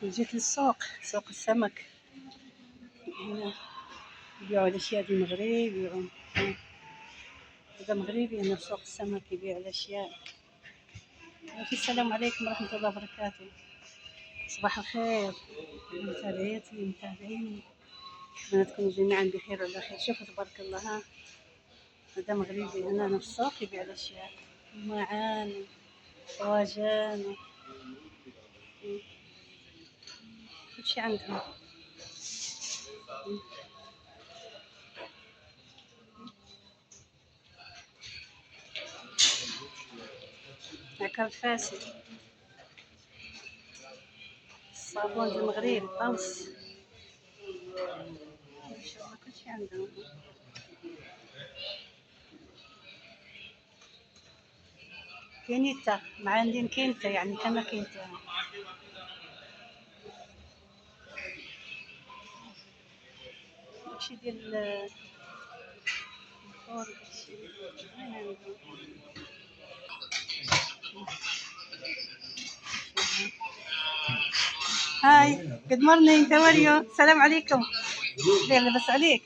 جيت للسوق، سوق السمك. هنا يبيعوا الأشياء دي المغرب يبيعوا. هذا مغربي هنا في سوق السمك يبيع الأشياء. السلام عليكم ورحمة الله وبركاته. صباح الخير متابعيتي متابعيني، أتمنى تكونوا جميعا بخير وعلى خير. شوفوا تبارك الله، ها هذا مغربي هنا في السوق يبيع الأشياء، معان طواجن كل شي عندهم. عكا فاسي، الصابون المغربي، الطمس، ما شاء الله كل شي عندهم. كينيتا معندين كينتا، يعني كما كينتا. داكشي ديال الفور، داكشي وين عندهم. هاي جود مورنينغ، هاو ار يو؟ السلام عليكم. خير لاباس عليك؟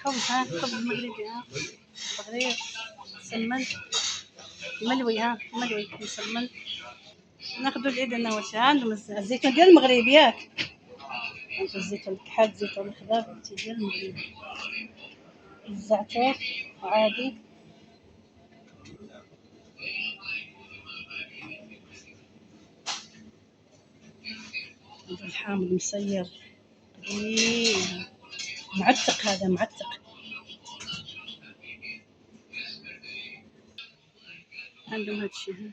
خبز، ها خبز مغربي، ها بغرير مسمن ملوي، ها ملوي مسمن. ناخدو العيد انا واش عندهم الزيتون ديال المغرب ياك؟ عندو الزيتون الكحل، الزيتون الخضر ديال المغرب، الزعتر عادي. عندو الحامض مسير قديم معتق، هذا معتق. عندهم هادشي، ها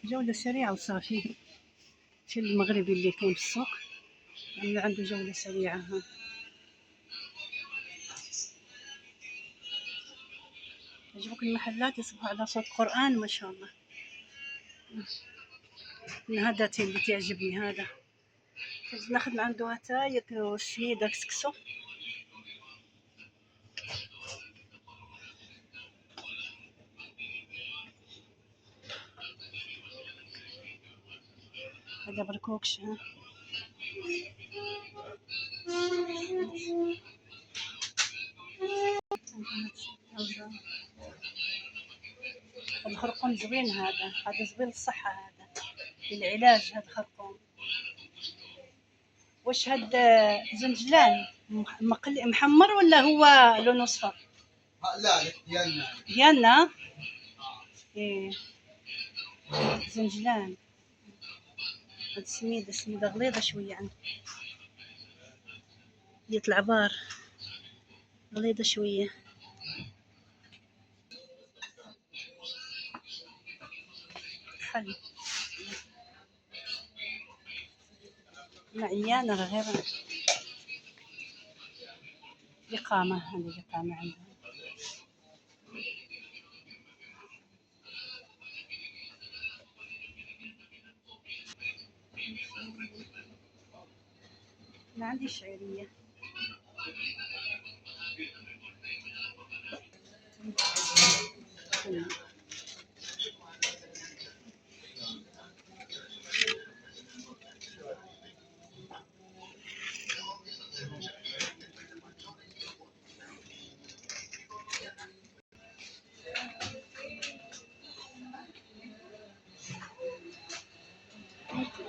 جولة سريعة وصافي. شي المغربي اللي كاين في السوق عملوا عنده جولة سريعة. ها يعجبوك المحلات يصبحوا على صوت قرآن ما شاء الله. هذا اللي تعجبني، هذا ناخذ من عنده هتاي والسميدة كسكسو. هذا بركوكش، ها الخرقوم زوين، هذا زوين للصحة، هذا للعلاج. هذا خرقوم. واش هاد زنجلان محمر ولا هو لونه اصفر؟ لا ديالنا ايه زنجلان. هاد السميدة غليظة شوية، عندي ديال العبار غليظة شوية. خلي معيانة غير الإقامة، هذه الإقامة عندها. ما عندي شعيرية.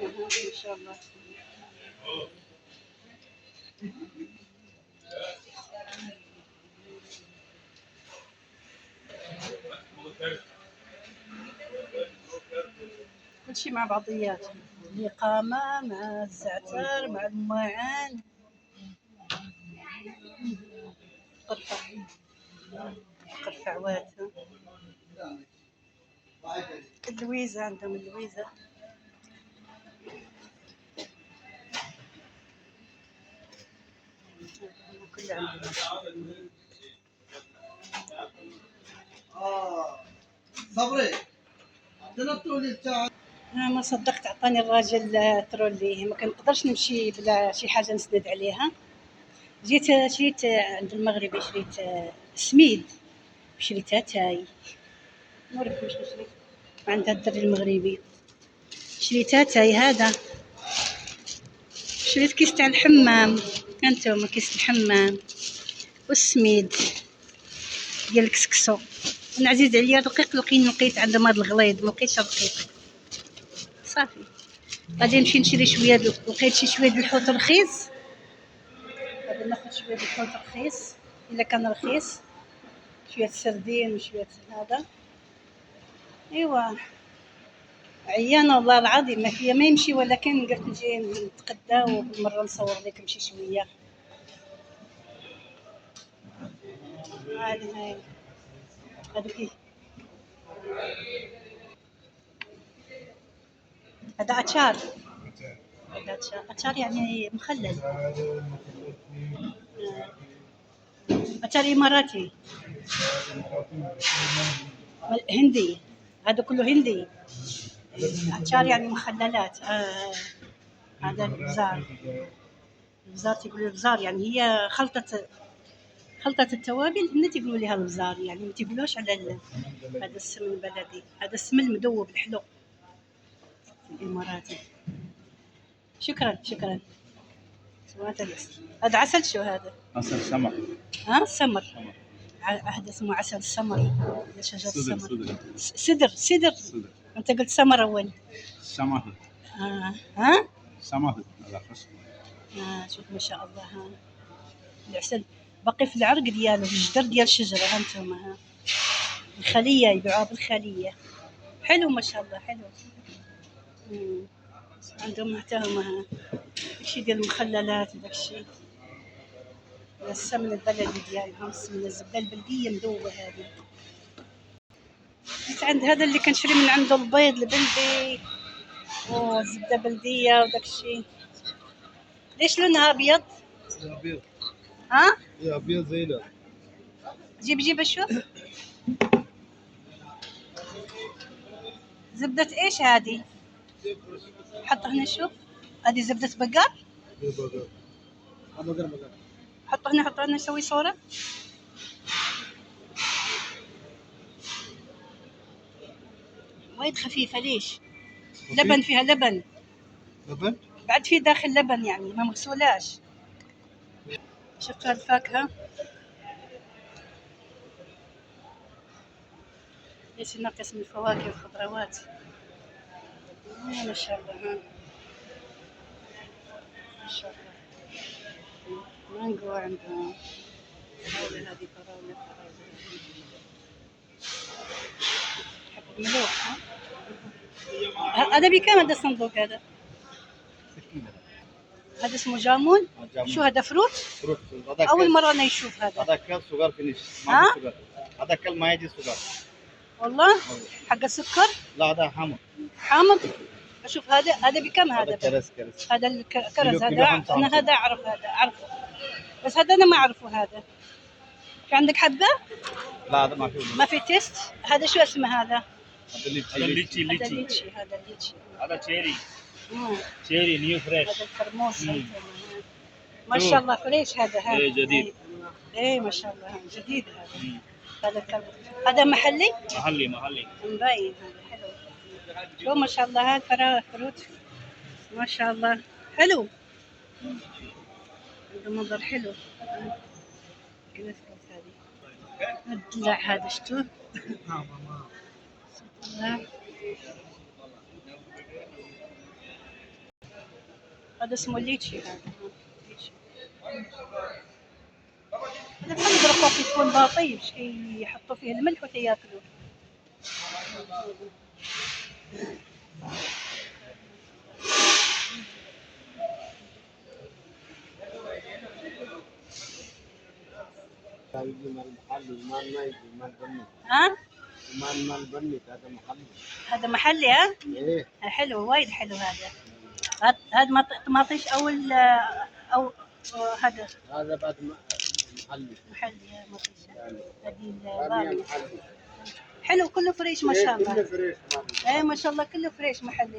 ما شاء الله. كل شيء مع بعضيات، الإقامة مع الزعتر مع الماعن. قرفة عواد، اللويزة عندهم اللويزة. كل عندهم. صبري عندنا الترولي بتاع. ما صدقت عطاني الراجل ترولي، ما كنقدرش نمشي بلا شي حاجة نسند عليها. جيت شريت عند المغربي، شريت سميد شريتاتاي نوريكم شنو شريت عند الدري المغربي. شريتاتاي هذا، شريت كيس تاع الحمام، هانتوما كيس الحمام والسميد ديال الكسكسو. انا عزيز عليا الرقيق، لقيت عندهم هذا الغليظ، ملقيتش الرقيق صافي. غادي نمشي نشري شويه لقيت شي شويه د الحوت رخيص، غادي ناخذ شويه د الحوت رخيص الا كان رخيص، شويه سردين وشويه هذا. ايوا عيانه والله العظيم ما فيا ما يمشي، ولكن قلت نجي نتقدى وبالمره نصور لكم شي شويه. هاي هذوك هذا اتشار، هذا اتشار يعني مخلل، اتشار اماراتي هندي، هذا كله هندي. اتشار يعني مخللات. هذا البزار، البزار تيقولوا البزار يعني هي خلطة التوابل، هنا تيقولوا لها البزار، يعني ما تيقولوش على هذا السم البلدي، هذا السم المذوب الحلو الاماراتي. شكرا شكرا. هذا عسل، شو هذا؟ عسل سمر. سمر. هذا اسمه عسل السمر، شجر السمر. سدر. انت قلت سمر اول. سمر. سمر على خشب. شوف ما شاء الله. العسل باقي في العرق ديالو، في الجدر ديال الشجره. هانتوما الخليه يبيعوها بالخليه، حلو ما شاء الله حلو. عندهم حتى هما داكشي ديال المخللات وداكشي. السمن البلدي ديالهم، السمنه الزبده البلديه مذوبه هذه. جيت عند هذا اللي كنشري من عنده البيض البلدي والزبده بلديه وداكشي. ليش لونها ابيض؟ ابيض. يا ابيض زينه. جيب اشوف. زبده ايش هذه؟ حط هنا شوف، هذه زبده بقر. حط هنا نسوي صوره. وايد خفيفه. ليش؟ لبن، فيها لبن بعد، في داخل لبن يعني ما مغسولاش. شفت هالفاكهه ليش ناقص من الفواكه والخضروات. ما شاء الله. ما شاء الله. مانجو عندهم، هذه فراولة. حب الملوح. هذا بكام هذا الصندوق هذا؟ هذا اسمه جامون. شو هذا؟ فروت. اول مره انا يشوف هذا. هذا كل سكر فينيش. هذا كل ما يجي سكر والله. حق السكر. لا هذا حامض. اشوف هذا بكم هذا؟ كرز. هذا الكرز هذا انا هذا اعرفه بس هذا انا ما اعرفه. هذا في عندك حبه؟ لا هذا ما في تيست. هذا شو اسمه هذا؟ هذا ليتشي. هذا تشيري نيو فريش. هذا الكرموس. ما شاء الله فريش هذا. جديد. ايه ما شاء الله جديد هذا. هذا الكرموس هذا محلي مبين. هذا حلو. شو ما شاء الله. هذا فروت ما شاء الله حلو، عنده منظر حلو. قلت هذه الدلع هذا شتوه. هذا اسمه الليتشي. هذا بحال الرقوق يكون باطيب، يحطوا فيه الملح وتياكلوه. هذا محلي. ايه حلو وايد حلو. هذا طماطيش او هذا بعد محلي. هذه حلو كله فريش ما شاء الله. ايه ما شاء الله كله فريش محلي.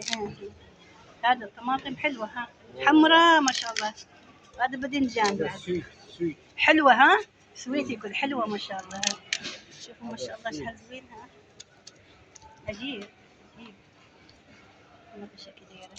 هذا الطماطم حلوه حمراء ما شاء الله. هذا باذنجان بعد حلوه. سويت يقول حلوه ما شاء الله. شوفوا ما شاء الله شحال زوين. ها عجيب عجيب. انا باش كي دايره.